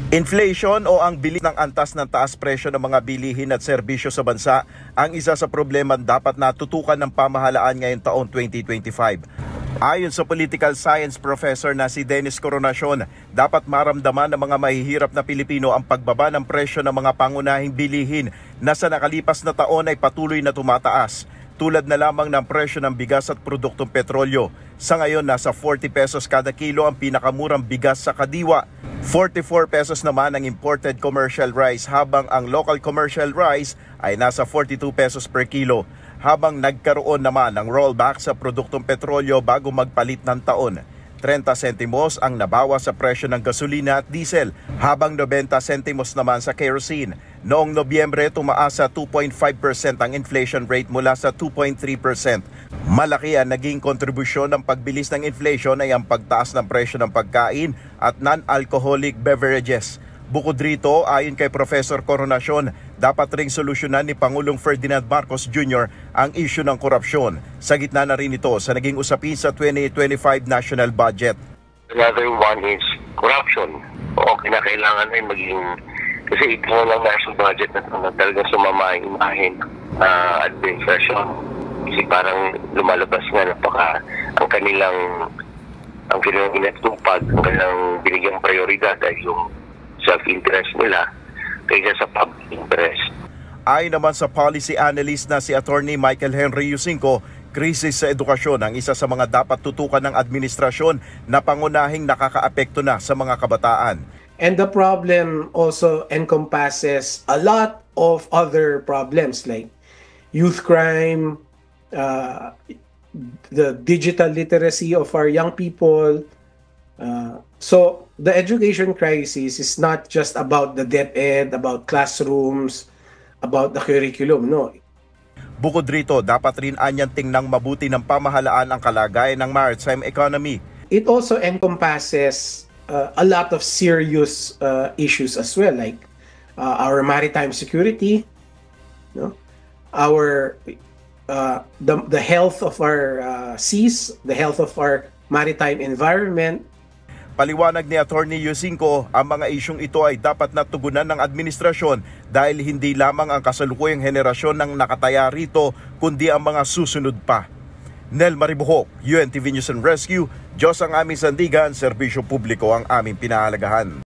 Inflation o ang bilis ng antas ng taas presyo ng mga bilihin at serbisyo sa bansa ang isa sa problema dapat natutukan ng pamahalaan ngayong taon 2025. Ayon sa political science professor na si Dennis Coronacion, dapat maramdaman ng mga mahihirap na Pilipino ang pagbaba ng presyo ng mga pangunahing bilihin na sa nakalipas na taon ay patuloy na tumataas, tulad na lamang ng presyo ng bigas at produktong petrolyo. Sa ngayon, nasa 40 pesos kada kilo ang pinakamurang bigas sa Kadiwa. 44 pesos naman ang imported commercial rice, habang ang local commercial rice ay nasa 42 pesos per kilo. Habang nagkaroon naman ng rollback sa produktong petrolyo bago magpalit ng taon. 30 sentimos ang nabawas sa presyo ng gasolina at diesel, habang 90 sentimos naman sa kerosene. Noong Nobyembre, tumaas sa 2.5% ang inflation rate mula sa 2.3%. Malaki ang naging kontribusyon ng pagbilis ng inflation ay ang pagtaas ng presyo ng pagkain at non-alcoholic beverages. Bukod rito, ayon kay Professor Coronacion, dapat ring solusyonan ni Pangulong Ferdinand Marcos Jr. ang isyu ng korupsyon. Sa gitna na rin ito sa naging usapin sa 2025 national budget. Another one is corruption. O kinakailangan ay maging, kasi ito lang national budget na talagang sumama ang imahen administration. Kasi parang lumalabas nga ang kanilang inatupag, ang kanilang binigyang prioridad ay yung self-interest nila kaysa sa public interest. Ayon naman sa policy analyst na si Attorney Michael Henry Yusinko, krisis sa edukasyon ang isa sa mga dapat tutukan ng administrasyon na pangunahing nakakaapekto na sa mga kabataan. And the problem also encompasses a lot of other problems like youth crime, the digital literacy of our young people. So the education crisis is not just about the DepEd, about classrooms, about the curriculum, no. Bukod rito, dapat rin anyang tingnang mabuti ng pamahalaan ang kalagayan ng maritime economy. It also encompasses a lot of serious issues as well, like our maritime security, no, our the health of our seas, the health of our maritime environment. Paliwanag ni Attorney Yusinko, ang mga isyong ito ay dapat natugunan ng administrasyon dahil hindi lamang ang kasalukuyang henerasyon ng nakataya rito, kundi ang mga susunod pa. Nel Maribuhok, UNTV News and Rescue, Diyos ang aming sandigan, serbisyo publiko ang aming pinahalagahan.